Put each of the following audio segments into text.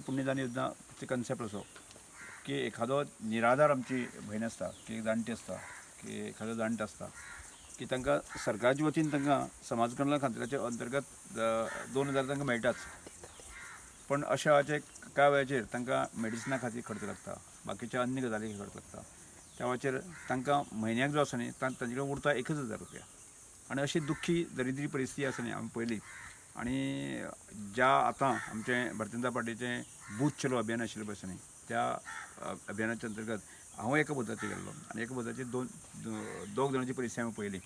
पुण्यदान योजनाची concept असो की एखादो निराधार आमची बहीण आसता की जाणटी आसता की एखादो जाणटो आसता की तांकां सरकाराच्या वतीन तांकां समाज कल्याण खात्याच्या अंतर्गत 2000 तांकां मेळटाच. पण अशा वेळाचेर कांय वेळाचेर तांकां मेडिसिना खातीर खर्च लागता, बाकीच्या अन्य गजाली खर्च लागता. त्या वेळाचेर तांकां म्हयन्याक जो आसा न्ही तांचे कडेन उरता 1000 रुपया. आनी अशी दुख्खी दरिद्री परिस्थिती आसा न्ही आमी पळयली. आनी ज्या आतां आमचें भारतीय जनता पार्टीचें बूथ चलो अभियान आशिल्लें पळय न्ही त्या अभियानाच्या अंतर्गत हांव एका बुथाचेर गेल्लो आनी एका बुथाचेर दोग जाणांची परिस्थिती हांवें पळयली.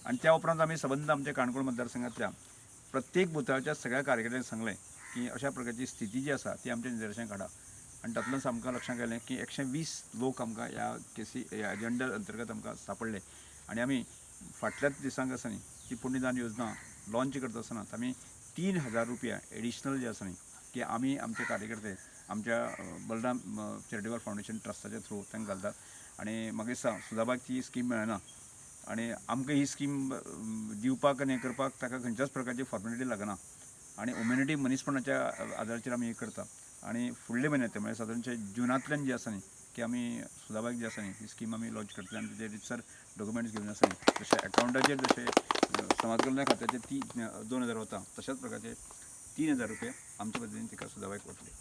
आनी त्या उपरांत आमी सबंद आमच्या काणकोण मतदारसंघांतल्या प्रत्येक बुथाच्या सगळ्या कार्यकर्त्यांक सांगलें की अशा प्रकारची स्थिती जी आसा ती आमच्या निदर्शनाक हाडा. आनी तातूंतल्यान आमकां लक्षांत आयलें की 120 लोक आमकां ह्या केसी ह्या एजंडा अंतर्गत आमकां सापडले. आनी आमी फाटल्याच दिसांक आसा न्ही ती पुण्यदान योजना लॉन्च करता आसतना आमी 3000 रुपया एडिशनल जे आसा न्ही की आमी आमचे कार्यकर्ते आमच्या बलराम चॅरिटेबल फावंडेशन ट्रस्टाच्या थ्रू तांकां घालतात. आनी म्हाका दिसता सुदाबाक ती स्कीम मेळना आनी आमकां ही स्कीम दिवपाक आनी हें करपाक ताका खंयच्याच प्रकारची फॉर्मेलिटी लागना. आनी ह्युमॅनिटी मनीसपणाच्या आदाराचेर आमी हें करता. आनी फुडले म्हयन्यात म्हणजे सादारणचे जुनांतल्यान जी आसा न्ही की आमी सुदाबाक जी आसा न्ही ही स्कीम आमी लॉन्च करतले आनी तेजे रितसर डॉक्युमेंट्स घेवन आसा न्ही जशे अकावंटाचेर जशे समाज कल्याण खात्याचे 2000 वता तशाच प्रकारचे 3000 रुपया आमचे पद्दतीन तिका सुदाबाक वतले.